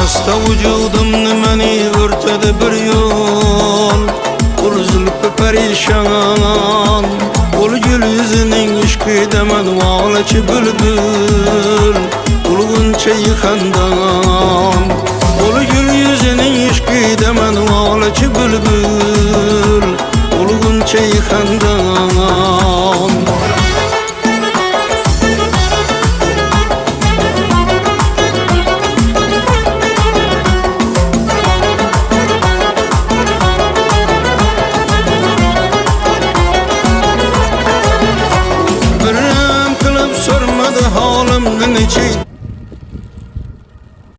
Hasta vücudumni meni örtedi bir yol. Ul zülfü perişan, ul gül yüzünün işkide men vağlaçı bülbül. Ulgunça yıkanda